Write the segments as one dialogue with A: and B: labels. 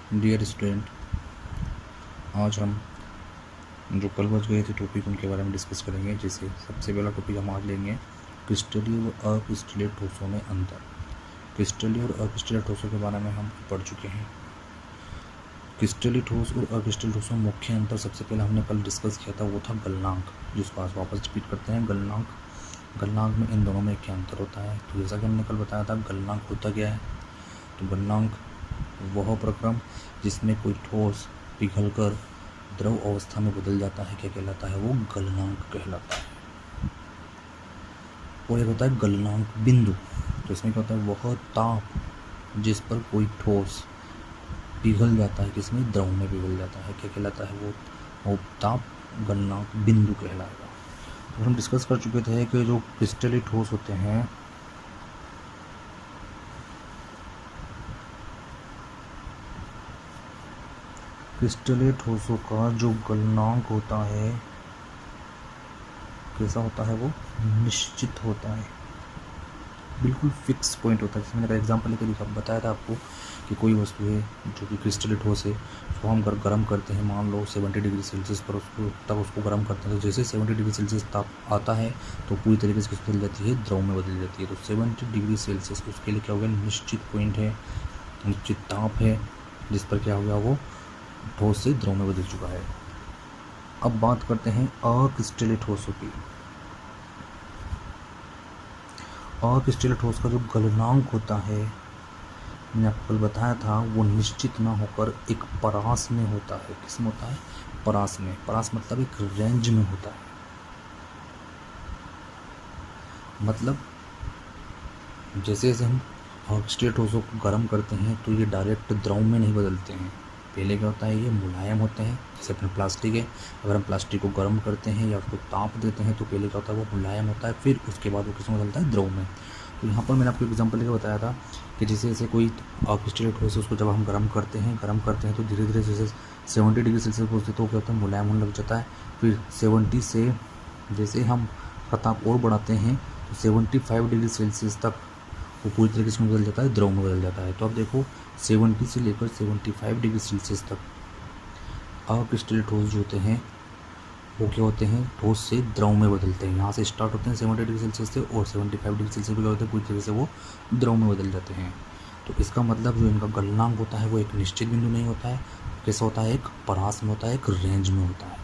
A: Dear student, आज हम जो कल बच गए थे टॉपिक उनके बारे में डिस्कस करेंगे। जैसे सबसे पहला टॉपिक हम आज लेंगे क्रिस्टलीय और अक्रिस्टलीय ठोसों में अंतर। क्रिस्टलीय और अक्रिस्टलीय ठोसों के बारे में हम पढ़ चुके हैं। क्रिस्टलीय ठोस और अक्रिस्टलीय ठोसों में मुख्य अंतर सबसे पहले हमने कल डिस्कस किया था, वो था गलनांक, जिसको आज वापस रिपीट करते हैं। गलनांक में इन दोनों में क्या अंतर होता है। तो जैसा कि हमने कल बताया था, गलनांक होता क्या है। तो गलनांक वह प्रक्रम जिसमें कोई ठोस पिघलकर द्रव अवस्था में बदल जाता है, क्या कहलाता है, वो गलनांक कहलाता है। और एक होता है गलनांक बिंदु। तो इसमें क्या होता है, वह ताप जिस पर कोई ठोस पिघल जाता है, किसमें, द्रव में पिघल जाता है, क्या कहलाता है, वो ताप गलनांक बिंदु कहलाएगा। तो हम डिस्कस कर चुके थे कि जो क्रिस्टलीय ठोस होते हैं, क्रिस्टलीय ठोसों का जो गलनांक होता है कैसा होता है, वो निश्चित होता है, बिल्कुल फिक्स पॉइंट होता है। जैसे मैंने एग्जांपल लेकर बताया था आपको कि कोई वस्तु है जो कि क्रिस्टलीय ठोस है, उसको हम गर्म करते हैं, मान लो 70 डिग्री सेल्सियस पर उसको गर्म करते हैं। तो जैसे 70 डिग्री सेल्सियस ताप आता है तो पूरी तरीके से बदल जाती है, द्रव में बदल जाती है। तो 70 डिग्री सेल्सियस उसके लिए क्या हो गया, निश्चित पॉइंट है, निश्चित ताप है, जिस पर क्या हो गया, वो ठोस से द्रव में बदल चुका है। अब बात करते हैं अक्रिस्टलीय ठोसों की। अक्रिस्टलीय ठोस का जो गलनांक होता है, मैंने आपको कल बताया था, वो निश्चित ना होकर एक परास में होता है। किस में होता है, परास में। परास मतलब एक रेंज में होता है। मतलब जैसे जैसे हम अक्रिस्टलीय ठोसों को गर्म करते हैं तो ये डायरेक्ट द्रव में नहीं बदलते हैं। पहले क्या होता है, ये मुलायम होते हैं। जैसे अपने प्लास्टिक है, अगर हम प्लास्टिक को गर्म करते हैं या उसको ताप देते हैं तो पहले क्या होता है, वो मुलायम होता है, फिर उसके बाद वो किसमें बदलता है, द्रव में। तो यहाँ पर मैंने आपको एग्जांपल लेकर बताया था कि जैसे जैसे कोई अक्रिस्टलीय ठोस है, उसको जब हम गर्म करते हैं तो धीरे धीरे जैसे 70 डिग्री सेल्सियस पहुँचते तो क्या होता है, मुलायम होने लग जाता है। फिर 70 से जैसे हम ताप और बढ़ाते हैं तो 75 डिग्री सेल्सियस तक वो पूरी तरीके से बदल जाता है, द्रव में बदल जाता है। तो अब देखो 70 से लेकर 75 डिग्री सेल्सियस तक अक्रिस्टलीय ठोस जो होते हैं वो क्या होते हैं, ठोस से द्रव में बदलते हैं। यहाँ से स्टार्ट होते हैं 70 डिग्री सेल्सियस से, और 75 डिग्री सेल्सियस पे क्या होते हैं, पूरी तरीके से वो द्रव में बदल जाते हैं। तो इसका मतलब जो इनका गलनांक होता है वो एक निश्चित बिंदु नहीं होता है, कैसा होता है, एक परास में होता है, एक रेंज में होता है।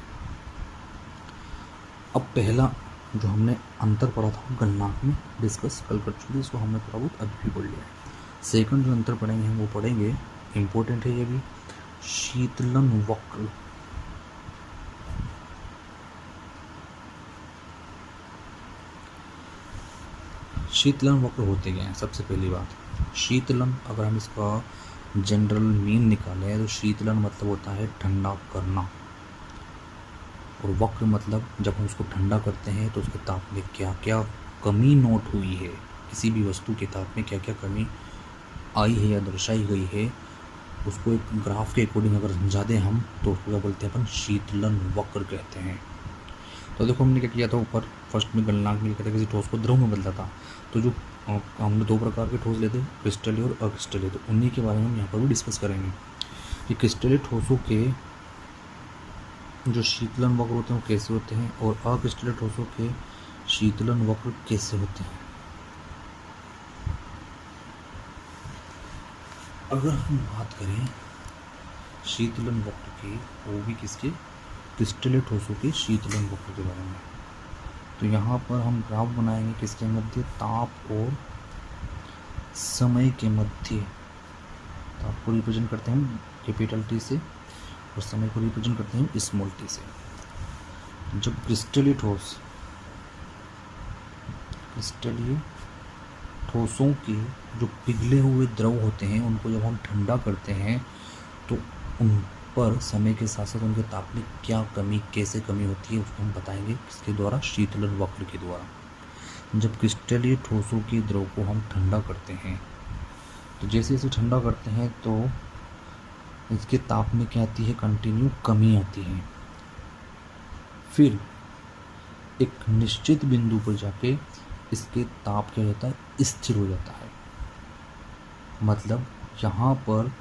A: अब पहला जो हमने अंतर पढ़ा था गलनांक में, डिस्कस कल कर चुके, इसको हमने थोड़ा बहुत अभी भी पढ़ लिया है। सेकंड जो अंतर पढ़ेंगे हम वो पढ़ेंगे, इम्पोर्टेंट है ये भी, शीतलन वक्र। शीतलन वक्र होते क्या हैं। सबसे पहली बात, शीतलन अगर हम इसका जनरल मीन निकालें तो शीतलन मतलब होता है ठंडा करना, और वक्र मतलब जब हम उसको ठंडा करते हैं तो उसके ताप में क्या क्या कमी नोट हुई है, किसी भी वस्तु के ताप में क्या क्या कमी आई है या दर्शाई गई है, उसको एक ग्राफ के अकॉर्डिंग अगर समझा दें हम तो उसको क्या बोलते हैं, अपन शीतलन वक्र कहते हैं। तो देखो हमने क्या किया था, ऊपर फर्स्ट में गलनांक में लिखा था किसी ठोस को द्रव में बदला था। तो जो हमने दो प्रकार के ठोस लेते, क्रिस्टलीय और अक्रिस्टलीय, तो उन्हीं के बारे में हम यहाँ पर भी डिस्कस करेंगे कि क्रिस्टलीय ठोसों के जो शीतलन वक्र होते हैं वो कैसे होते हैं, और अक्रिस्टलीय ठोसों के शीतलन वक्र कैसे होते हैं। अगर हम बात करें शीतलन वक्र की, वो भी किसके, क्रिस्टलीय ठोसों के शीतलन वक्र के बारे में। तो यहाँ पर हम ग्राफ बनाएंगे किसके मध्य, ताप और समय के मध्य। ताप को रिप्रेजेंट करते हैं कैपिटल टी से और समय को रिप्रेजेंट करते हैं स्मॉल टी से। जब क्रिस्टलीय ठोसों के जो पिघले हुए द्रव होते हैं उनको जब हम ठंडा करते हैं तो उन पर समय के साथ साथ उनके ताप में क्या कमी, कैसे कमी होती है, उसको हम बताएंगे किसके द्वारा, शीतलन वक्र के द्वारा। जब क्रिस्टलीय ठोसों के द्रव को हम ठंडा करते हैं तो जैसे जैसे ठंडा करते हैं तो इसके ताप में क्या आती है, कंटिन्यू कमी आती है। फिर एक निश्चित बिंदु पर जाके इसके ताप क्या होता है, स्थिर हो जाता है। मतलब यहाँ पर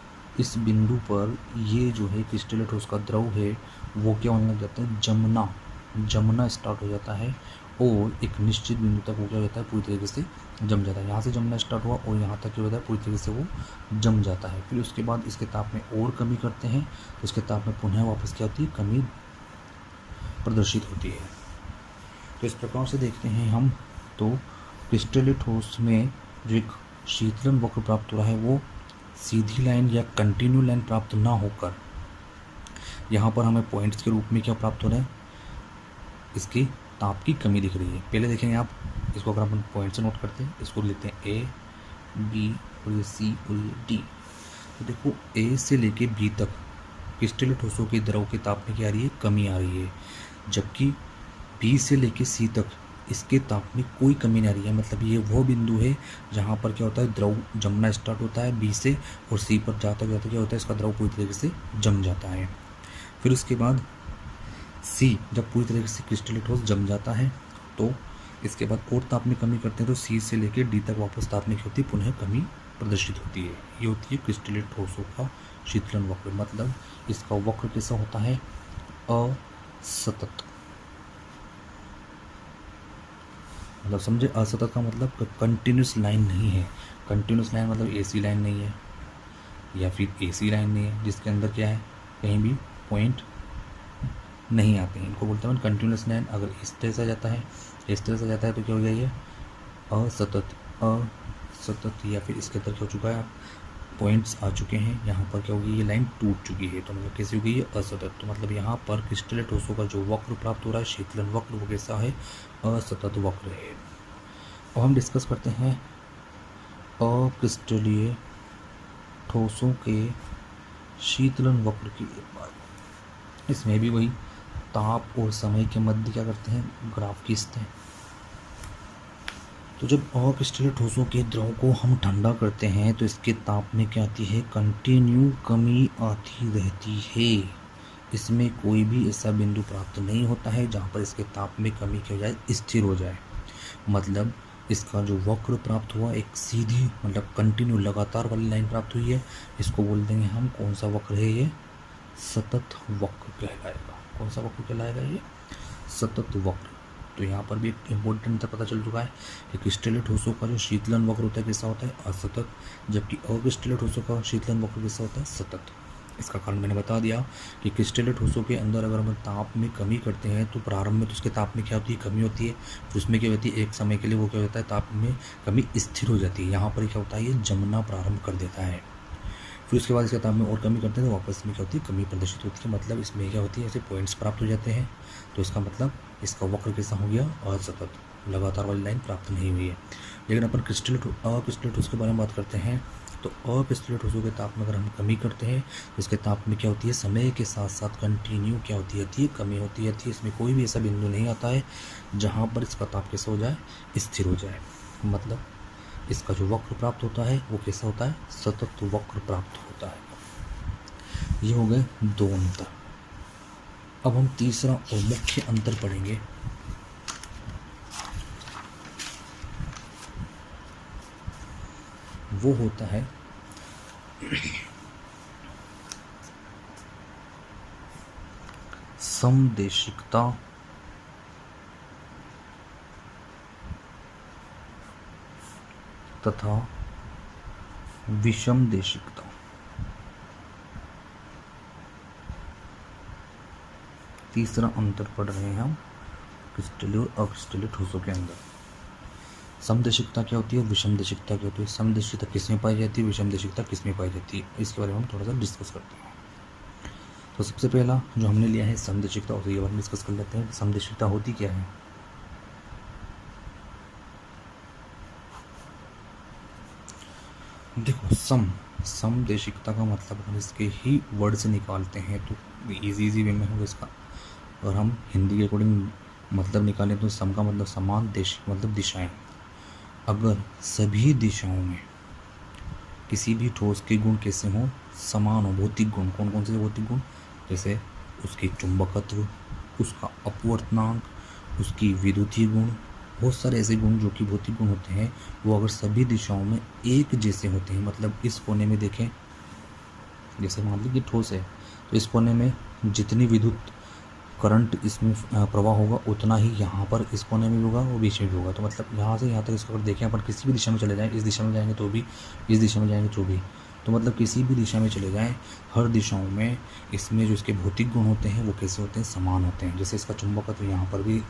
A: इस बिंदु पर ये जो है क्रिस्टलीय ठोस का द्रव है वो क्या होने लग जाता है, जमना स्टार्ट हो जाता है और एक निश्चित बिंदु तक वो क्या हो जाता है, पूरी तरीके से जम जाता है। यहाँ से जमना स्टार्ट हुआ और यहाँ तक क्या होता है, पूरी तरीके से वो जम जाता है। फिर उसके बाद इसके ताप में और कमी करते हैं तो इसके ताप में पुनः वापस क्या होती है, कमी प्रदर्शित होती है। तो इस प्रकार से देखते हैं हम, तो क्रिस्टलीय ठोस में जो एक शीतलन वक्र प्राप्त हो रहा है वो सीधी लाइन या कंटिन्यू लाइन प्राप्त ना होकर यहाँ पर हमें पॉइंट्स के रूप में क्या प्राप्त हो रहा है, इसकी ताप की कमी दिख रही है। पहले देखेंगे आप इसको, अगर अपन पॉइंट से नोट करते हैं, इसको लिखते हैं ए, बी और ये सी और ये डी। तो देखो ए से लेके बी तक क्रिस्टलीय ठोसों के द्रव के ताप में क्या आ रही है, कमी आ रही है, जबकि बी से लेके सी तक इसके ताप में कोई कमी नहीं आ रही है। मतलब ये वो बिंदु है जहाँ पर क्या होता है, द्रव जमना स्टार्ट होता है बी से, और सी पर जाता जाता क्या होता है, इसका द्रव पूरी तरीके से जम जाता है। फिर उसके बाद सी जब पूरी तरीके से क्रिस्टलीय ठोस जम जाता है तो इसके बाद और ताप में कमी करते हैं, तो सी से लेकर डी तक वापस ताप में क्या होती है, पुनः कमी प्रदर्शित होती है। ये होती है क्रिस्टलीय ठोसों का शीतलन वक्र। मतलब इसका वक्र कैसा होता है, असतत। मतलब समझे, असतत का मतलब कंटिन्यूस लाइन नहीं है। कंटिन्यूस लाइन मतलब एसी लाइन नहीं है या फिर एसी लाइन नहीं है जिसके अंदर क्या है, कहीं भी पॉइंट नहीं आते हैं, इनको बोलते हैं कंटिन्यूस लाइन। अगर इस तरह से जाता है, इस तरह से जाता है तो क्या हो गया, ये असतत। या फिर इसके अंदर क्या हो चुका है, पॉइंट्स आ चुके हैं, यहाँ पर क्या होगी, ये लाइन टूट चुकी है, तो मतलब कैसी हो गई, ये असतत। तो मतलब यहाँ पर क्रिस्टलीय ठोसों का जो वक्र प्राप्त हो रहा है, शीतलन वक्र, वो कैसा है, असतत वक्र है। अब हम डिस्कस करते हैं अक्रिस्टलीय ठोसों के शीतलन वक्र की एक बात। इसमें भी वही ताप और समय के मध्य क्या करते हैं, ग्राफ खींचते हैं। तो जब अक्रिस्टलीय ठोसों के द्रव को हम ठंडा करते हैं तो इसके ताप में क्या आती है, कंटिन्यू कमी आती रहती है। इसमें कोई भी ऐसा बिंदु प्राप्त नहीं होता है जहाँ पर इसके ताप में कमी क्या हो जाए, स्थिर हो जाए। मतलब इसका जो वक्र प्राप्त हुआ, एक सीधी मतलब कंटिन्यू लगातार वाली लाइन प्राप्त हुई है, इसको बोल देंगे हम, कौन सा वक्र है ये, सतत वक्र कहलाएगा। कौन सा वक्र कहलाएगा, ये सतत वक्र। तो यहाँ पर भी एक इम्पोर्टेंट अंतर पता चल चुका है कि क्रिस्टलीय ठोसों का जो शीतलन वक्र होता है कैसा होता है, असतत, जबकि अक्रिस्टलीय ठोसों का शीतलन वक्र कैसा होता है, सतत। इसका कारण मैंने बता दिया कि क्रिस्टलीय ठोसों के अंदर अगर हम ताप में कमी करते हैं तो प्रारंभ में तो उसके ताप में क्या होती है, कमी होती है, फिर उसमें क्या होती है, एक समय के लिए वो क्या होता है, ताप में कमी स्थिर हो जाती है। यहाँ पर क्या होता है, ये जमना प्रारंभ कर देता है। फिर उसके बाद इसके ताप में और कमी करते हैं तो वापस में क्या होती है, कमी प्रदर्शित होती है। मतलब इसमें क्या होती है, ऐसे पॉइंट्स प्राप्त हो जाते हैं। तो इसका मतलब इसका वक्र कैसा हो गया, असतत, लगातार वाली लाइन प्राप्त नहीं हुई है। लेकिन अपन अक्रिस्टलीय ठोस के बारे में बात करते हैं तो अक्रिस्टलीय ठोसों के ताप में अगर हम कमी करते हैं तो इसके ताप में क्या होती है, समय के साथ साथ कंटिन्यू क्या होती है, कमी होती है। इसमें कोई भी ऐसा बिंदु नहीं आता है जहाँ पर इसका ताप कैसा हो जाए, स्थिर हो जाए। मतलब इसका जो वक्र प्राप्त होता है वो कैसा होता है, सतत वक्र प्राप्त होता है। ये हो गए दो अंतर। अब हम तीसरा और मुख्य अंतर पढ़ेंगे। वो होता है समदेशिकता तथा विषमदेशिकता। तीसरा अंतर पढ़ रहे हैं हम क्रिस्टलीय और अक्रिस्टलीय ठोसों के अंदर। समदेशिकता क्या होती है, विषमदेशिकता क्या होती है। समदेशिकता किसमें पाई जाती है, विषमदेशिकता किसमें पाई जाती है, इसके बारे में हम थोड़ा सा डिस्कस करते हैं। तो सबसे पहला जो हमने लिया है समदेशिकता, उसके बारे में डिस्कस कर लेते हैं। समदेशिकता होती क्या है। देखो समदेशिकता का मतलब हम इसके ही वर्ड से निकालते हैं तो इजी वे में होगा इसका। और हम हिंदी के अकॉर्डिंग मतलब निकालें तो सम का मतलब समान, देश मतलब दिशाएं। अगर सभी दिशाओं में किसी भी ठोस के गुण कैसे हों, समान हो, भौतिक गुण, कौन कौन से भौतिक गुण, जैसे उसकी चुंबकत्व, उसका अपवर्तनांक, उसकी विद्युतीय गुण, बहुत सारे ऐसे गुण जो कि भौतिक गुण होते हैं, वो अगर सभी दिशाओं में एक जैसे होते हैं, मतलब इस कोने में देखें जैसे मान लीजिए ठोस है तो इस कोने में जितनी विद्युत करंट इसमें प्रवाह होगा उतना ही यहाँ पर इस कोने में भी होगा और बीच में भी होगा। तो मतलब यहाँ से यहाँ तक इसको अगर देखें अपन किसी भी दिशा में चले जाएँ, इस दिशा में जाएंगे तो भी, इस दिशा में जाएंगे तो भी, तो मतलब किसी भी दिशा में चले जाएँ, हर दिशाओं में इसमें जो इसके भौतिक गुण होते हैं वो कैसे होते हैं, समान होते हैं। जैसे इसका चुंबकत्व यहाँ पर भी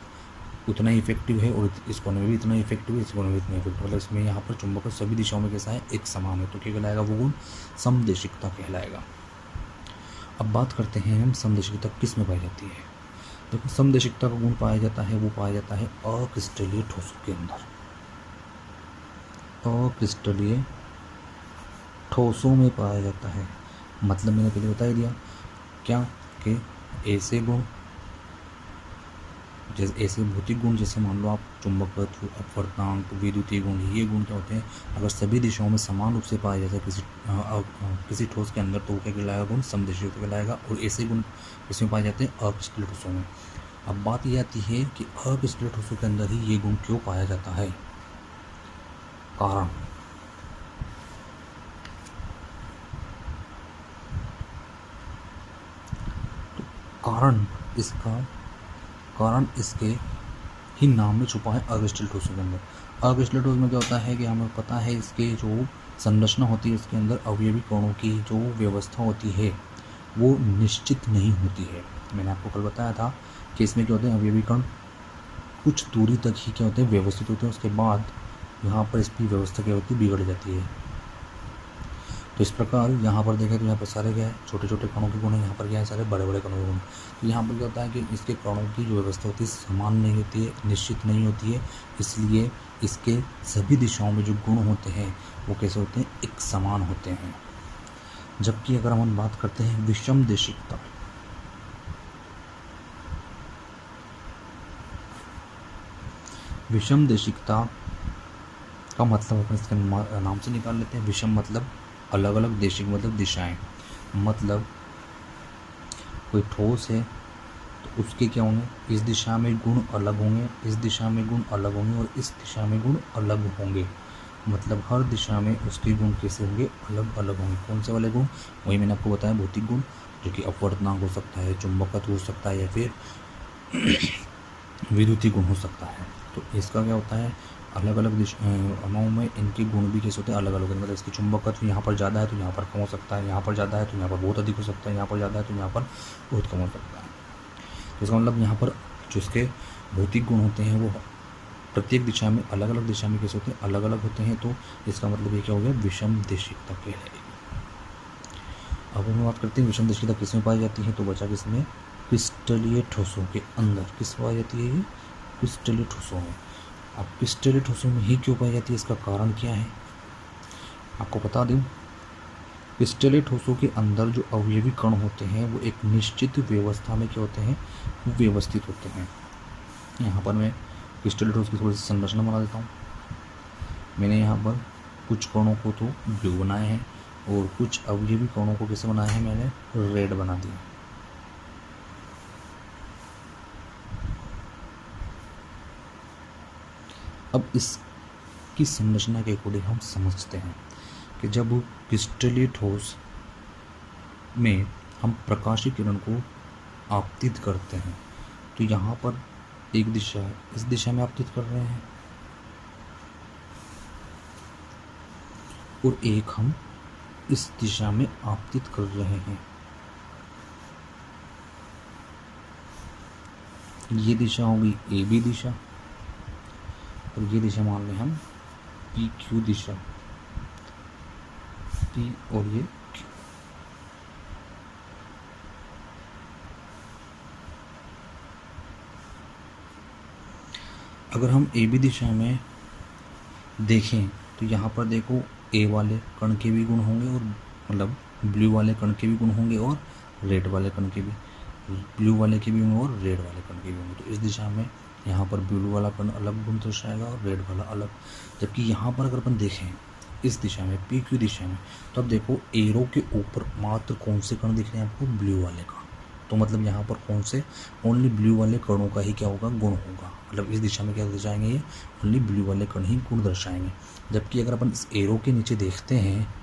A: उतना ही इफेक्टिव है और इस कोने में भी इतना ही इफेक्टिव है, इस कोने में इतना इफेक्टिव, मतलब इसमें यहाँ पर चुंबकत्व सभी दिशाओं में कैसा है, एक समान है। तो क्या कहलाएगा वो गुण, समदेशिकता कहलाएगा। अब बात करते हैं हम समदेशिकता किस में पाई जाती है। देखो समदेशिकता का गुण पाया जाता है, वो पाया जाता है अक्रिस्टलीय ठोसों के अंदर। अक्रिस्टलीय ठोसों में पाया जाता है, मतलब मैंने पहले बता ही दिया क्या कि ऐसे गुण, जैसे ऐसे भौतिक गुण, जैसे मान लो आप चुंबकत्व, अपवर्तनांक, विद्युतीय गुण, ये गुण क्या होते हैं, अगर सभी दिशाओं में समान रूप से पाया जाता है किसी ठोस के अंदर, तो वो क्या कहलाएगा, गुण समदेशिकता कहलाएगा। और ऐसे गुण इसमें पाए जाते हैं अक्रिस्टलीय ठोसों में। अब बात ये आती है कि अक्रिस्टलीय ठोसों के अंदर ही ये गुण क्यों पाया जाता है, कारण। तो कारण इसके ही नाम में छुपा है अक्रिस्टलीय ठोसों के अंदर। अक्रिस्टलीय ठोस में क्या होता है कि हमें पता है इसके जो संरचना होती है, इसके अंदर अवयवी कणों की जो व्यवस्था होती है वो निश्चित नहीं होती है। मैंने आपको कल बताया था कि इसमें क्या होते हैं, अवयवी कण कुछ दूरी तक ही क्या होते हैं, व्यवस्थित होते हैं, उसके बाद यहाँ पर इसकी व्यवस्था क्या होती है, बिगड़ जाती है। तो इस प्रकार यहाँ पर देखें तो यहाँ पर सारे क्या है, छोटे छोटे कणों के गुण है, यहाँ पर क्या है, सारे बड़े बड़े कणों के गुण। तो यहाँ पर क्या होता है कि इसके कणों की जो व्यवस्था होती है समान नहीं होती है, निश्चित नहीं होती है, इसलिए इसके सभी दिशाओं में जो गुण होते हैं वो कैसे होते हैं, एक समान होते हैं। जबकि अगर हम बात करते हैं विषम देशिकता, विषम देशिकता का मतलब अपन इसके नाम से निकाल लेते हैं। विषम मतलब अलग अलग, देशिक मतलब दिशाएं, मतलब कोई ठोस है तो उसके क्या होंगे, इस दिशा में गुण अलग होंगे, इस दिशा में गुण अलग होंगे और इस दिशा में गुण अलग होंगे। मतलब हर दिशा में उसके गुण कैसे होंगे, अलग अलग होंगे। कौन से वाले गुण, वही मैंने आपको बताया, भौतिक गुण, जो कि अपवर्तनांक हो सकता है, चुंबकत्व हो सकता है, या फिर विद्युतीय गुण हो सकता है। तो इसका क्या होता है, अलग अलग दिशाओं में इनके गुण भी कैसे होते हैं, अलग अलग होते हैं। मतलब इसकी चुंबकत्व यहाँ पर ज़्यादा है तो यहाँ पर कम हो सकता है, यहाँ पर ज़्यादा है तो यहाँ पर बहुत अधिक हो सकता है, यहाँ पर ज़्यादा है तो यहाँ पर बहुत कम हो सकता है। तो इसका मतलब यहाँ पर जो इसके भौतिक गुण होते हैं वो प्रत्येक दिशा में, अलग अलग दिशा में कैसे होते हैं, अलग अलग होते हैं। तो इसका मतलब ये क्या हो गया, विषम देशिकता कहलाएगी। अब हम बात करते हैं विषम देशिकता किस में पाई जाती है, तो बचा किसमें, क्रिस्टलीय ठोसों के अंदर। किस पाई जाती है ये, क्रिस्टलीय ठोसों में। अब क्रिस्टलीय ठोसों में ही क्यों पाई जाती है, इसका कारण क्या है आपको बता दूं। क्रिस्टलीय ठोसों के अंदर जो अवयवी कण होते हैं वो एक निश्चित व्यवस्था में क्या होते हैं, वो व्यवस्थित होते हैं। यहाँ पर मैं क्रिस्टलीय ठोस की थोड़ी सी संरचना बना देता हूँ। मैंने यहाँ पर कुछ कणों को तो ब्लू बनाए हैं और कुछ अवयवी कणों को कैसे बनाया है, मैंने रेड बना दिया। अब इसकी संरचना के अकॉर्डिंग हम समझते हैं कि जब क्रिस्टलीय ठोस में हम प्रकाशीय किरण को आपतित करते हैं तो यहाँ पर एक दिशा है, इस दिशा में आपतित कर रहे हैं, और एक हम इस दिशा में आपतित कर रहे हैं। ये दिशा होगी ए बी दिशा, और ये दिशा मान लें हम पी क्यू दिशा, पी और ये क्यू। अगर हम ए बी दिशा में देखें तो यहाँ पर देखो ए वाले कण के भी गुण होंगे, और मतलब ब्लू वाले कण के भी गुण होंगे, और रेड वाले कण के भी, ब्लू वाले के भी होंगे और रेड वाले कण के भी होंगे। तो इस दिशा में यहाँ पर ब्लू वाला कण अलग गुण दर्शाएगा और रेड वाला अलग। जबकि यहाँ पर अगर अपन देखें इस दिशा में, पी क्यू दिशा में, तो अब देखो एरो के ऊपर मात्र कौन से कण दिख रहे हैं आपको, ब्लू वाले कण। तो मतलब यहाँ पर कौन से, ओनली ब्लू वाले कणों का ही क्या होगा, गुण होगा। मतलब इस दिशा में क्या दर्शाएंगे, ये ओनली ब्लू वाले कण ही गुण दर्शाएंगे। जबकि अगर अपन इस एरो के नीचे देखते हैं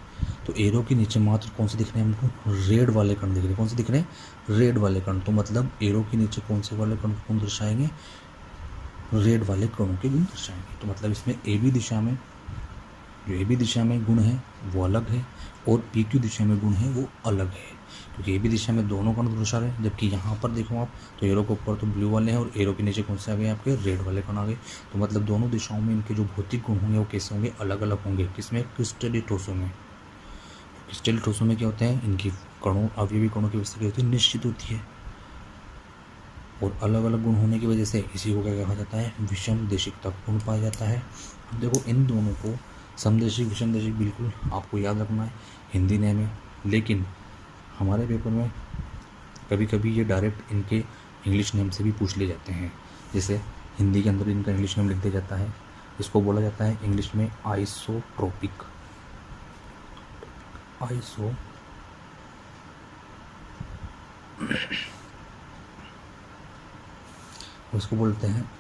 A: तो एरो के नीचे मात्र कौन से दिख रहे हैं हमको, रेड वाले कण दिख रहे हैं। कौन से दिख रहे हैं, रेड वाले कण। तो मतलब एरो के नीचे कौन से वाले कण को दर्शाएंगे, रेड वाले कणों के गुण दर्शाएंगे। तो मतलब इसमें ए बी दिशा में, जो ए बी दिशा में गुण है वो अलग है, और पी क्यू दिशा में गुण है वो अलग है, क्योंकि ए बी दिशा में दोनों कण दर्शा रहे हैं। जबकि यहाँ पर देखो आप, तो एरो के ऊपर तो ब्लू वाले हैं और एरो के नीचे कौन से आ गए आपके, रेड वाले कण आ गए। तो मतलब दोनों दिशाओं में इनके जो भौतिक गुण होंगे वो कैसे होंगे, अलग अलग होंगे। किसमें, क्रिस्टलीय ठोसों में। क्रिस्टलीय ठोसों में क्या होता है, इनकी कणों, अवयवी कणों की व्यवस्था क्या होती है, निश्चित होती है, और अलग अलग गुण होने की वजह से इसी को क्या कहा जाता है, विषम देशिकता गुण पाया जाता है। अब देखो इन दोनों को समदेशिक विषम देशिक बिल्कुल आपको याद रखना है, हिंदी नेम है। लेकिन हमारे पेपर में कभी कभी ये डायरेक्ट इनके इंग्लिश नेम से भी पूछ ले जाते हैं। जैसे हिंदी के अंदर इनका इंग्लिश नेम लिख दिया जाता है, इसको बोला जाता है इंग्लिश में आइसोट्रोपिक। उसको बोलते हैं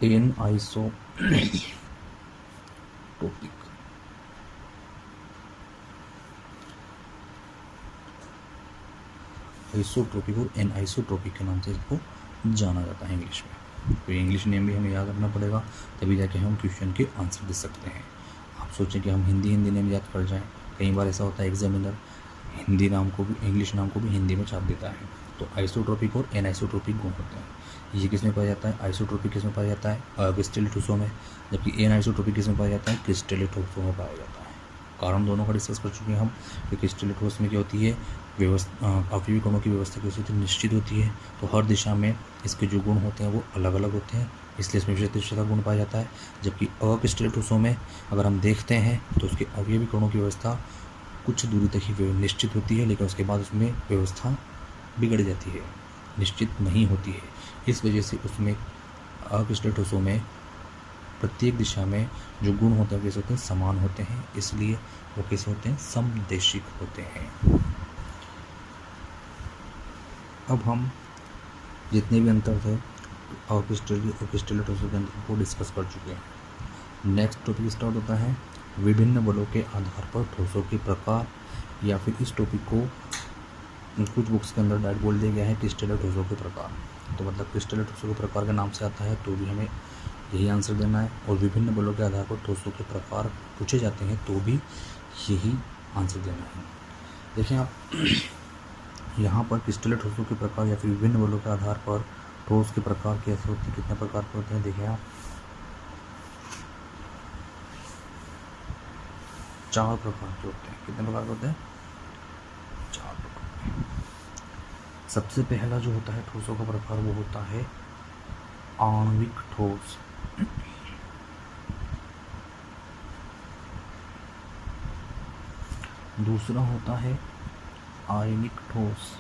A: एन आइसोट्रोपिक। आइसोट्रोपिक और एन आइसोट्रोपिक के नाम से इसको जाना जाता है इंग्लिश में। तो इंग्लिश नेम भी हमें याद रखना पड़ेगा, तभी जाके हम क्वेश्चन के आंसर दे सकते हैं। आप सोचें कि हम हिंदी नेम याद कर जाएं, कई बार ऐसा होता है एग्जामिनर हिंदी नाम को भी, इंग्लिश नाम को भी हिंदी में छाप देता है। तो आइसोट्रोपिक और एनआइसोट्रोपिक गुण होते हैं। ये किस में पाया जाता है, आइसोट्रोपिक किस में पाया जाता है, क्रिस्टलीय ठोसों में, जबकि एनआइसोट्रोपिक किस में पाया जाता है, क्रिस्टलीय ठोसों में पाया जाता है। कारण दोनों का डिस्कस कर चुके हैं हम कि क्रिस्टलीय ठोस में क्या होती है, अवयवी कणों की व्यवस्था कैसी होती है, निश्चित होती है। तो हर दिशा में इसके जो गुण होते हैं वो अलग अलग होते हैं, इसलिए इसमें विशेष गुण पाया जाता है। जबकि अक्रिस्टलीय ठोसों में अगर हम देखते हैं तो उसके अवयवी कणों की व्यवस्था कुछ दूरी तक ही निश्चित होती है, लेकिन उसके बाद उसमें व्यवस्था बिगड़ जाती है, निश्चित नहीं होती है। इस वजह से उसमें अक्रिस्टलीय ठोसों में प्रत्येक दिशा में जो गुण होते हैं कैसे होते हैं, समान होते हैं, इसलिए वो कैसे होते हैं, समदेशिक होते हैं। अब हम जितने भी अंतर थे अक्रिस्टलीय ठोसों के अंतर को डिस्कस कर चुके हैं। नेक्स्ट टॉपिक स्टार्ट होता है विभिन्न बलों के आधार पर ठोसों के प्रकार, या फिर इस टॉपिक को कुछ बुक्स के अंदर डायरेक्ट बोल दिया गया है क्रिस्टलीय ठोसों के प्रकार। तो मतलब क्रिस्टलीय ठोसों के प्रकार के नाम से आता है, तो भी हमें यही आंसर देना है। और विभिन्न बलों के आधार पर ठोसों के प्रकार पूछे जाते हैं, तो भी यही आंसर देना है। देखें आप यहाँ पर क्रिस्टलीय ठोसों के प्रकार या फिर विभिन्न बलों के आधार पर ठोस के प्रकार कैसे होते हैं, कितने प्रकार के होते हैं, देखें आप 4 प्रकार के होते हैं। कितने प्रकार के होते हैं, 4 प्रकार। सबसे पहला जो होता है ठोसों का प्रकार वो होता है आणविक ठोस। दूसरा होता है आयनिक ठोस।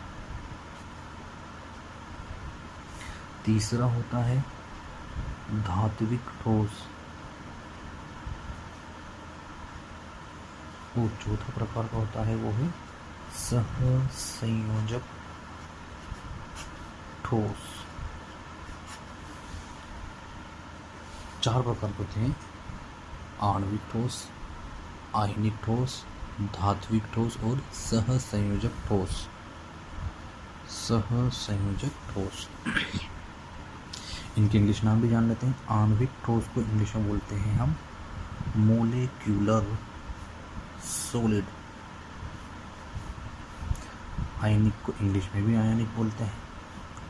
A: तीसरा होता है धात्विक ठोस। और चौथा प्रकार का होता है वो है सहसंयोजक ठोस। 4 प्रकार के होते हैं, आणविक ठोस, आयनिक ठोस, धात्विक ठोस और सहसंयोजक ठोस। सहसंयोजक ठोस इनके इंग्लिश नाम भी जान लेते हैं। आणविक ठोस को इंग्लिश में बोलते हैं हम मोलेक्यूलर सॉलिड। आयनिक को इंग्लिश में भी आयनिक बोलते हैं,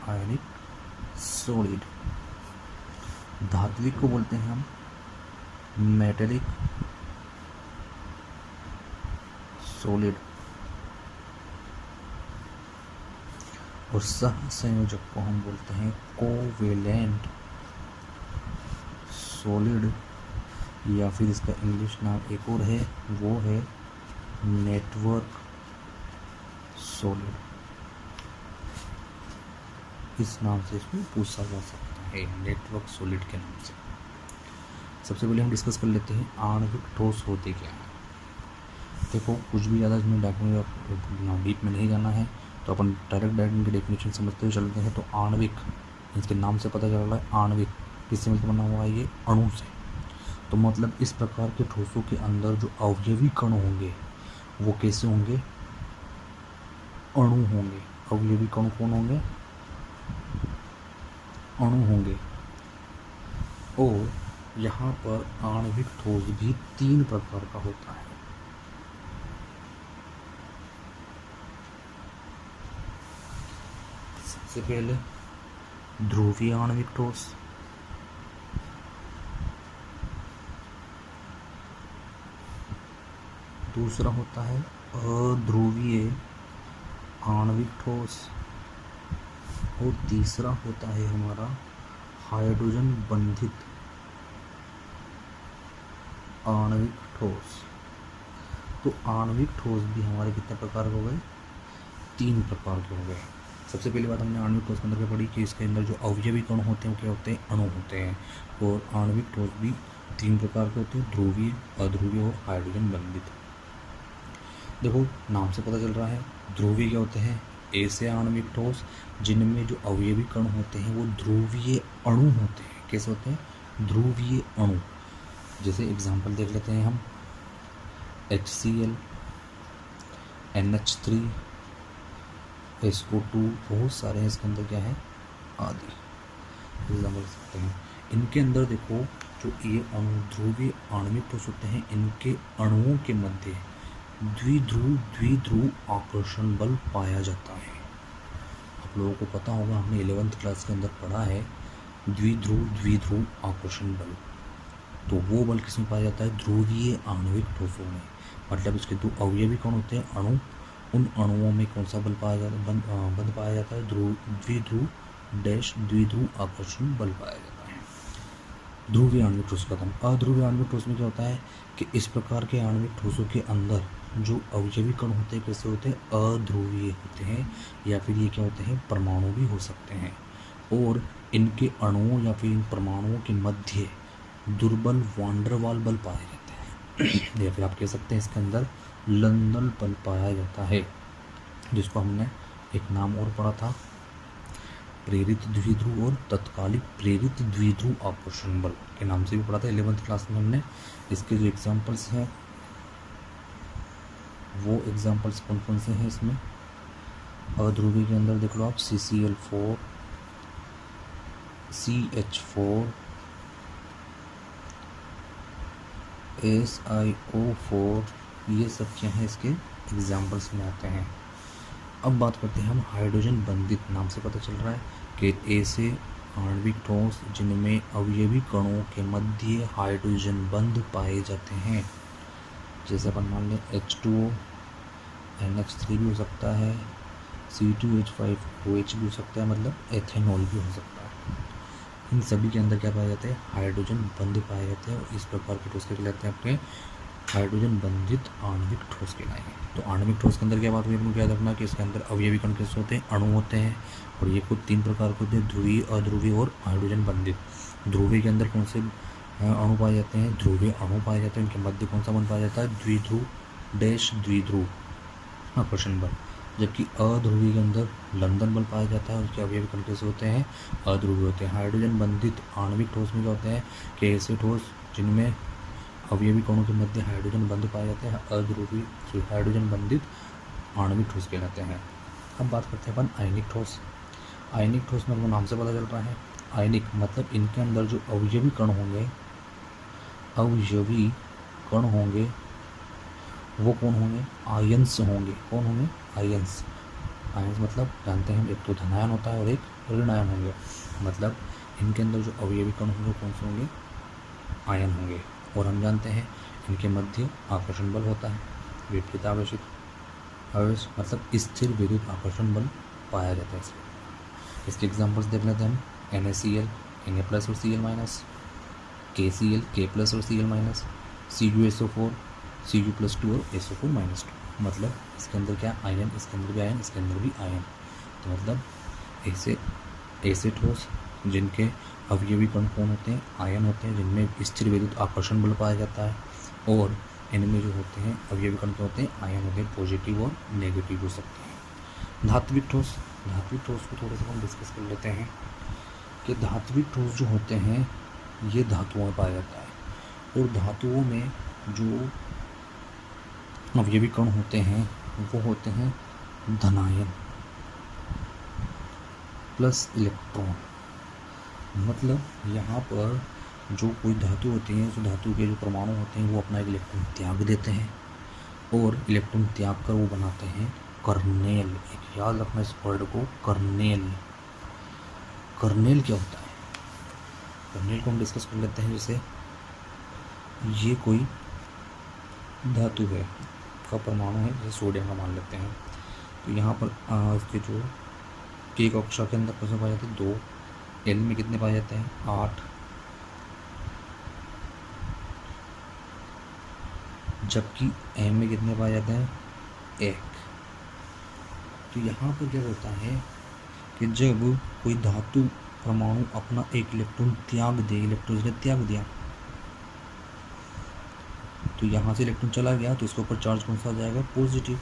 A: आयनिक सॉलिड। धात्विक को बोलते हैं हम मेटेलिक सॉलिड। और सहसंयोजक को हम बोलते हैं कोवेलेंट सॉलिड, या फिर इसका इंग्लिश नाम एक और है, वो है नेटवर्क सॉलिड। इस नाम से इसको पूछा जा सकता है, नेटवर्क सॉलिड के नाम से। सबसे पहले हम डिस्कस कर लेते हैं आणविक ठोस होते क्या है। देखो कुछ भी ज़्यादा इसमें डीप में नहीं जाना है, तो अपन डायरेक्ट इनकी डेफिनेशन समझते हुए चलते हैं। तो आणविक, इसके नाम से पता चल रहा है आणविक किससे मिलकर बना हुआ है, ये अणु से। तो मतलब इस प्रकार के ठोसों के अंदर जो अवयवी कण होंगे वो कैसे होंगे, अणु होंगे। अवयवी कण कौन होंगे, अणु होंगे। और यहाँ पर आणविक ठोस भी 3 प्रकार का होता है। सबसे पहले ध्रुवीय आणविक ठोस, दूसरा होता है अध्रुवीय आणविक ठोस, और तीसरा होता है हमारा हाइड्रोजन बंधित आणविक ठोस। तो आणविक ठोस भी हमारे कितने प्रकार के हो गए, 3 प्रकार के हो गए। सबसे पहली बात हमने आणविक ठोस के अंदर क्या पढ़ी कि इसके अंदर जो अवयवी कण होते हैं वो क्या होते हैं, अणु होते हैं। और आणविक ठोस भी 3 प्रकार के होते हैं, ध्रुवीय, अध्रुवीय और हाइड्रोजन बंधित। देखो नाम से पता चल रहा है, ध्रुवीय क्या होते हैं, ऐसे आणविक ठोस जिनमें जो अवयवी कण होते हैं वो ध्रुवीय अणु होते हैं। कैसे होते हैं, ध्रुवीय अणु। जैसे एग्जांपल देख लेते हैं हम, HCl, NH3, SO2, बहुत सारे हैं इसके अंदर क्या है, आदि एग्जाम्पल सकते हैं। इनके अंदर देखो जो ये अणु ध्रुवीय आणविक ठोस होते हैं, इनके अणुओं के मध्य द्विध्रुव आकर्षण बल पाया जाता है। आप लोगों को पता होगा, हमने 11th क्लास के अंदर पढ़ा है द्विध्रुव आकर्षण बल। तो वो बल किसमें पाया जाता है, ध्रुवीय आणविक ठोसों में। मतलब इसके 2 अवयवी कौन होते हैं, अणु। उन अणुओं में कौन सा बल पाया जाता है, बल पाया जाता है, द्विध्रुव आकर्षण बल पाया जाता है। ध्रुवीय आणविक ठोस खत्म। अध्रुवीय आणविक ठोस में क्या होता है कि इस प्रकार के आणविक ठोसों के अंदर जो अवयवी कण होते हैं कैसे होते हैं, अध्रुवीय होते हैं, या फिर ये क्या होते हैं, परमाणु भी हो सकते हैं। और इनके अणुओं या फिर इन परमाणुओं के मध्य दुर्बल वान डेर वाल बल पाए जाते हैं या फिर आप कह सकते हैं इसके अंदर लंदन बल पाया जाता है, जिसको हमने एक नाम और पढ़ा था, प्रेरित द्विध्रुव और तत्कालिक प्रेरित द्विध्रुव आकर्षण बल के नाम से भी पढ़ा था 11th क्लास में हमने। इसके जो एग्जाम्पल्स हैं वो एग्जाम्पल्स कौन कौन से हैं इसमें, अध्रुवीय के अंदर देख लो आप, CCl4, CH4, SiO4, ये सब क्या है इसके एग्जाम्पल्स में आते हैं। अब बात करते हैं हम हाइड्रोजन बंधित। नाम से पता चल रहा है कि ऐसे आणविक ठोस जिनमें अवयवी कणों के मध्य हाइड्रोजन बंध पाए जाते हैं। जैसे अपन मान लें H2O, NH3 भी हो सकता है, C2H5OH भी हो सकता है, मतलब एथेनॉल भी हो सकता है। इन सभी के अंदर क्या पाया जाता है, हाइड्रोजन बंध पाए जाते हैं, और इस प्रकार के ठोस कहलाते हैं अपने हाइड्रोजन बंधित आणविक ठोस कहलाएंगे। तो आणविक ठोस के अंदर क्या बात हुई, अपने क्या रखना कि इसके अंदर अवयवी कण कैसे होते हैं, अणु होते हैं, और ये कुछ 3 प्रकार के होते हैं, ध्रुवीय, अध्रुवीय और हाइड्रोजन बंधित। ध्रुवीय के अंदर कौन से अणु पाए जाते हैं, ध्रुवीय अणु पाए जाते हैं, इनके मध्य कौन सा बल पाया जाता है, द्विध्रुव आकर्षण बल। जबकि अध्रुवीय के अंदर लंदन बल पाया जाता है, उसके अवयवी कण कैसे होते हैं, अध्रुवीय होते हैं। हाइड्रोजन बंधित आणविक ठोस में क्या होते हैं कि ऐसे ठोस जिनमें अवयवी कणों के मध्य हाइड्रोजन बंध पाए जाते हैं, अध्रुवीय हाइड्रोजन बंधित आणविक ठोस कहलाते हैं। अब बात करते हैं अपन आयनिक ठोस। आयनिक ठोस में नाम से पता चल रहा है, आयनिक मतलब इनके अंदर जो अवयवी कण होंगे वो कौन होंगे, आयंस होंगे। कौन होंगे, आयंस। आयंस मतलब जानते हैं, एक तो धनायन होता है और एक ऋण आयन होंगे। मतलब इनके अंदर जो अवयवी कण होंगे कौन से होंगे, आयन होंगे। और हम जानते हैं इनके मध्य आकर्षण बल होता है, विपरीत आवेशित आवेश मतलब स्थिर विद्युत आकर्षण बल पाया जाता है। इसके एग्जाम्पल्स देख लेते हैं हम, NaCl, Na+ और Cl-, KCl, K+ और Cl-, CuSO4, Cu+2 और SO4-2। मतलब इसके अंदर क्या, आयन, इसके अंदर भी आयन, इसके अंदर भी आयन। तो मतलब ऐसे ठोस जिनके अवयवी कण कौन होते हैं, आयन होते हैं, जिनमें स्थिर विद्युत आकर्षण बल पाया जाता है। और इनमें जो होते हैं अवयवी कण के होते हैं, आयन होते हैं, पॉजिटिव और नेगेटिव हो सकते हैं। धात्विक ठोस को थोड़ा सा हम डिस्कस कर लेते हैं कि धात्विक ठोस जो होते हैं ये धातुओं में पाया जाता है। और धातुओं में जो अवयवी कण होते हैं वो होते हैं धनायन प्लस इलेक्ट्रॉन। मतलब यहाँ पर जो कोई धातु होती है, उस धातु के जो परमाणु होते हैं वो अपना एक इलेक्ट्रॉन त्याग देते हैं और इलेक्ट्रॉन त्याग कर वो बनाते हैं कर्नेल। एक याद रखना इस वर्ड को, कर्नेल। कर्नेल क्या होता है? कर्नेल को हम डिस्कस कर लेते हैं। जैसे ये कोई धातु है का परमाणु है, जैसे सोडियम का मान लेते हैं, तो यहाँ पर इसके जो के कक्षा के अंदर कैसे पाए जाते हैं 2, एल में कितने पाए जाते हैं 8, जबकि एम में कितने पाए जाते हैं 1। तो यहाँ पर क्या होता है कि जब कोई धातु परमाणु अपना एक इलेक्ट्रॉन त्याग दे, इलेक्ट्रॉन ने त्याग दिया, तो यहाँ से इलेक्ट्रॉन चला गया तो इसके ऊपर चार्ज कौन सा आ जाएगा? पॉजिटिव।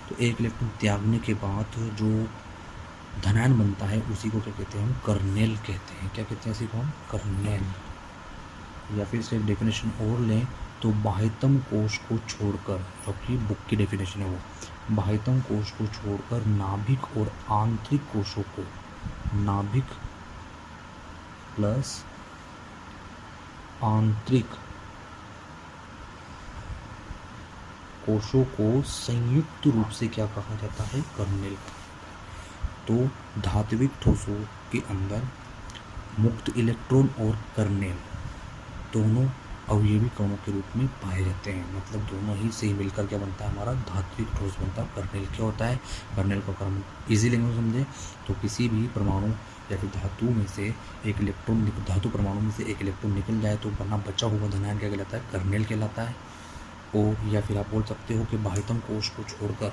A: तो एक इलेक्ट्रॉन त्यागने के बाद जो धनायन बनता है उसी को क्या कहते हैं? हम कर्नेल कहते हैं। क्या कहते हैं इसी को? हम कर्नेल। या फिर इसका एक डेफिनेशन और लें तो बाह्यतम कोश को छोड़कर, जो कि बुक की डेफिनेशन है वो, बाह्यतम कोश को छोड़कर नाभिक और आंतरिक कोशों को, नाभिक प्लस आंतरिक कोशों को संयुक्त रूप से क्या कहा जाता है? कर्नेल। तो धात्विक ठोसों के अंदर मुक्त इलेक्ट्रॉन और कर्नेल दोनों अवयवी कणों के रूप में पाए जाते हैं। मतलब दोनों ही से मिलकर क्या बनता है? हमारा धात्विक ठोस बनता है। कर्नेल क्या होता है? कर्नेल को कर्म इजी लैंग्वेज समझे तो किसी भी परमाणु या फिर धातु में से एक इलेक्ट्रॉन, धातु परमाणु में से एक इलेक्ट्रॉन निकल जाए तो बना बचा हुआ धनायन क्या कहलाता है? कर्नेल कहलाता है। और या फिर आप बोल सकते हो कि बाह्यतम कोश को छोड़कर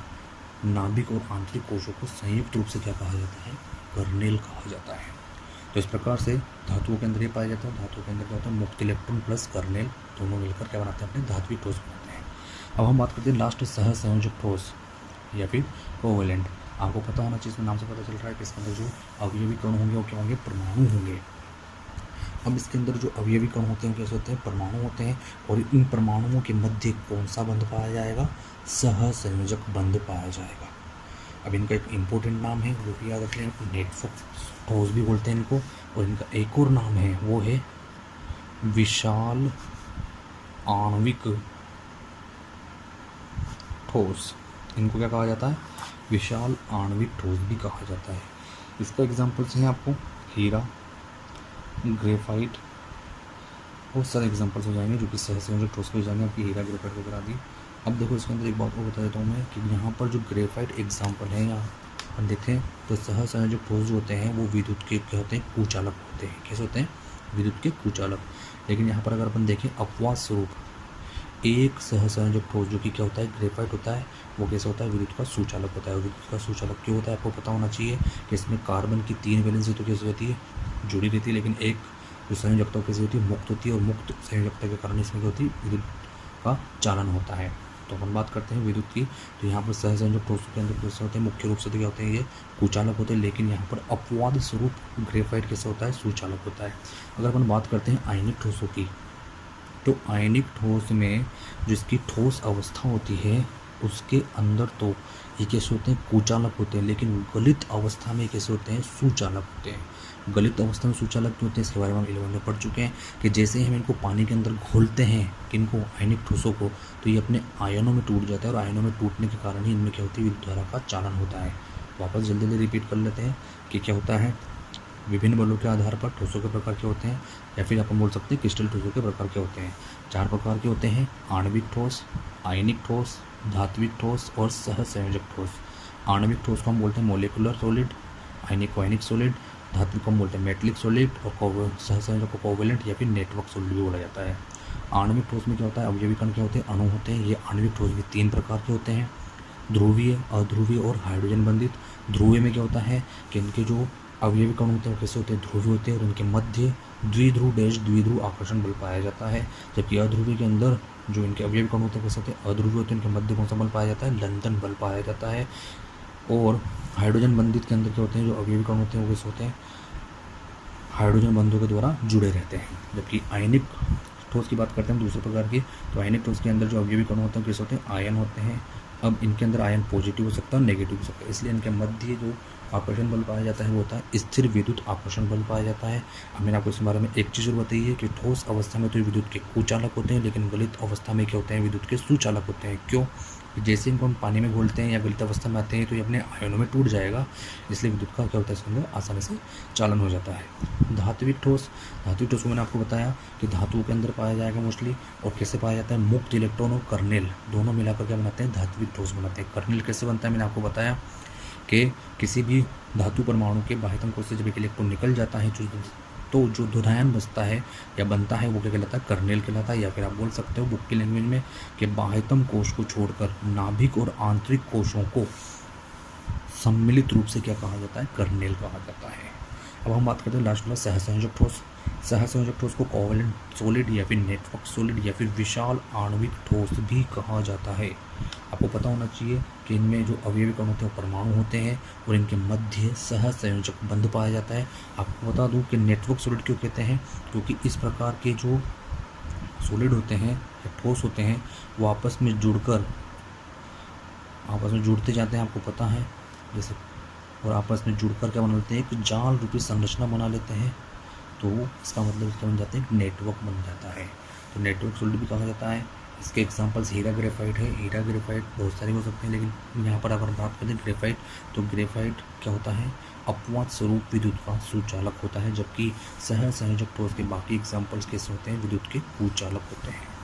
A: नाभिक और आंतरिक कोशों को संयुक्त रूप से क्या कहा जाता है? कर्नेल कहा जाता है। तो इस प्रकार से धातुओं के अंदर ये पाया जाता है। धातुओं के अंदर क्या होता है? मुक्त इलेक्ट्रॉन प्लस कर्नेल दोनों मिलकर क्या बनाते हैं? अपने धात्विक ठोस बनाते हैं। अब हम बात करते हैं लास्ट सहसंयोजक ठोस या फिर कोवेलेंट। आपको पता होना चाहिए, इसमें नाम से पता चल रहा है कि इसके अंदर जो अवयवी कण होंगे वो क्या होंगे? परमाणु होंगे। अब इसके अंदर जो अवयवी कण होते हैं कैसे होते हैं? परमाणु होते हैं। और इन परमाणुओं के मध्य कौन सा बंध पाया जाएगा? सहसंयोजक बंध पाया जाएगा। अब इनका एक इम्पोर्टेंट नाम है वो भी याद रख लें, नेटवर्क ठोस भी बोलते हैं इनको। और इनका एक और नाम है वो है विशाल आणविक ठोस। इनको क्या कहा जाता है? विशाल आणविक ठोस भी कहा जाता है। इसका एग्जाम्पल्स हैं आपको हीरा, ग्रेफाइट, बहुत सारे एग्जांपल्स हो जाएंगे जो कि सहसंयोजक ठोस के हो जाएंगे। आपकी हीरा ग्रेफाइट को करा दी। अब देखो इसके अंदर एक बात को बता देता हूँ मैं कि यहाँ पर जो ग्रेफाइट एग्जांपल है, यहाँ हम देखें तो सहसंयोजक ठोस जो होते हैं वो विद्युत के क्या होते हैं? कुचालक होते हैं। कैसे होते हैं? विद्युत के कुचालक। लेकिन यहाँ पर अगर अपन देखें अपवाद स्वरूप एक सहसंयोजक ठोस जो कि क्या होता है? ग्रेफाइट होता है, वो कैसे होता है? विद्युत का सुचालक होता है। विद्युत का सुचालक क्यों होता है? आपको पता होना चाहिए कि इसमें कार्बन की 3 वैलेंसी तो कैसे होती है? जुड़ी रहती है, लेकिन एक जो संयोजकता कैसी होती है? मुक्त होती है। और मुक्त संयोजकता के कारण इसमें क्या होती है? विद्युत का चालन होता है। तो अपन बात करते हैं विद्युत की, तो यहाँ पर सहसंयोजक ठोसों के अंदर कैसे होते हैं? मुख्य रूप से तो क्या होते हैं? ये कुचालक होते हैं। लेकिन यहाँ पर अपवाद स्वरूप ग्रेफाइट कैसे होता है? सुचालक होता है। अगर अपन बात करते हैं आयनिक ठोसों की, तो आयनिक ठोस में जिसकी ठोस अवस्था होती है उसके अंदर तो ये कैसे होते हैं? कुचालक होते हैं। लेकिन गलित अवस्था में कैसे होते हैं? सुचालक होते हैं। गलित अवस्था में सुचालक क्यों होते हैं? इसके बारे में हम 11 में पढ़ चुके हैं कि जैसे ही हम इनको पानी के अंदर घोलते हैं, किनको? आयनिक ठोसों को, तो ये अपने आयनों में टूट जाता है। और आयनों में टूटने के कारण ही इनमें क्या होती है? विद्युत धारा का चालन होता है। वापस जल्दी जल्दी रिपीट कर लेते हैं कि क्या होता है? विभिन्न बलों के आधार पर ठोसों के प्रकार क्या होते हैं, या फिर अपन बोल सकते हैं क्रिस्टल ठोसों के प्रकार क्या होते हैं। 4 प्रकार के होते हैं: आणविक ठोस, आयनिक ठोस, धात्विक ठोस और सहसंयोजक ठोस। आणविक ठोस को हम बोलते हैं मोलिकुलर सॉलिड, आयनिक को आयनिक सॉलिड, धात्विक को हम बोलते हैं मेटलिक सॉलिड, और सहसंयोजक को कोवेलेंट या फिर नेटवर्क सॉलिड भी बोला जाता है। आणविक ठोस में क्या होता है? अवयवी कण क्या होते हैं? अणु होते हैं। ये आणविक ठोस भी 3 प्रकार के होते हैं: ध्रुवीय, अध्रुवीय और हाइड्रोजन बंधित। ध्रुवीय में क्या होता है कि इनके जो अवयवी कण होते हैं वो कैसे होते हैं? ध्रुवीय होते हैं। और इनके मध्य द्विध्रुव आकर्षण बल पाया जाता है। जबकि अध्रुवीय के अंदर जो इनके अवयवी कण होते हैं कैसे होते हैं? अध्रुवीय होते हैं। इनके मध्य कौन सा बल पाया जाता है? लंदन बल पाया जाता है। और हाइड्रोजन बंधित के अंदर क्या होते हैं? जो अवयवी कण होते हैं वो कैसे होते हैं? हाइड्रोजन बंधों के द्वारा जुड़े रहते हैं। जबकि आयनिक ठोस की बात करते हैं दूसरे प्रकार की, तो आयनिक ठोस के अंदर जो अवयवी कण होते हैं कैसे होते हैं, आयन होते हैं। अब इनके अंदर आयन पॉजिटिव हो सकता है और नेगेटिव हो सकता है, इसलिए इनके मध्य जो आकर्षण बल पाया जाता है वो होता है स्थिर विद्युत आकर्षण बल पाया जाता है। अब मैंने आपको इसके बारे में एक चीज़ और बताई है कि ठोस अवस्था में तो विद्युत के कुचालक होते हैं, लेकिन गलित अवस्था में क्या होते हैं, विद्युत के सुचालक होते हैं। क्यों? जैसे इनको हम पानी में घोलते हैं या गलित अवस्था में आते हैं तो ये अपने आयनों में टूट जाएगा, इसलिए विद्युत का क्या होता है इसके अंदर आसानी से चालन हो जाता है। धात्विक ठोस को मैंने आपको बताया कि धातुओं के अंदर पाया जाएगा मोस्टली, और कैसे पाया जाता है, मुक्त इलेक्ट्रॉन और कर्नेल दोनों मिलाकर क्या बनाते हैं, धात्विक ठोस बनाते हैं। कर्नेल कैसे बनता है, मैंने आपको बताया कि किसी भी धातु परमाणु के बाह्यतम कोश से जब एक इलेक्ट्रॉन निकल जाता है तो जो धुनायन बचता है या बनता है वो क्या कहलाता है, कर्नेल कहलाता है। या फिर आप बोल सकते हो बुक की लैंग्वेज में कि बाह्यतम कोश को छोड़कर नाभिक और आंतरिक कोशों को सम्मिलित रूप से क्या कहा जाता है, कर्नेल कहा जाता है। अब हम बात करते हैं लास्ट में सहसंयोजक ठोस। सहसंयोजक ठोस को कोवैलेंट सॉलिड या फिर नेटवर्क सॉलिड या फिर विशाल आणविक ठोस भी कहा जाता है। आपको पता होना चाहिए कि इनमें जो अवयवी कण होते हैं वो परमाणु होते हैं और इनके मध्य सहसंयोजक बंध पाया जाता है। आपको बता दूं कि नेटवर्क सॉलिड क्यों कहते हैं, क्योंकि इस प्रकार के जो सॉलिड होते हैं या ठोस होते हैं वो आपस में जुड़ते जाते हैं, आपको पता है जैसे, और आपस में जुड़कर क्या बना लेते हैं, एक जाल रूपी संरचना बना लेते हैं। तो इसका मतलब क्या बन जाता है, एक नेटवर्क बन जाता है। तो नेटवर्क सॉलिड भी कहा जाता है। इसके एग्जांपल्स हीरा ग्रेफाइट है। हीरा ग्रेफाइट बहुत सारे हो सकते हैं, लेकिन यहाँ पर अगर बात करें ग्रेफाइट, तो ग्रेफाइट क्या होता है, अपवाद स्वरूप विद्युत का सुचालक होता है, जबकि सहसंयोजक ठोस के बाकी एग्जांपल्स कैसे होते हैं, विद्युत के कुचालक होते हैं।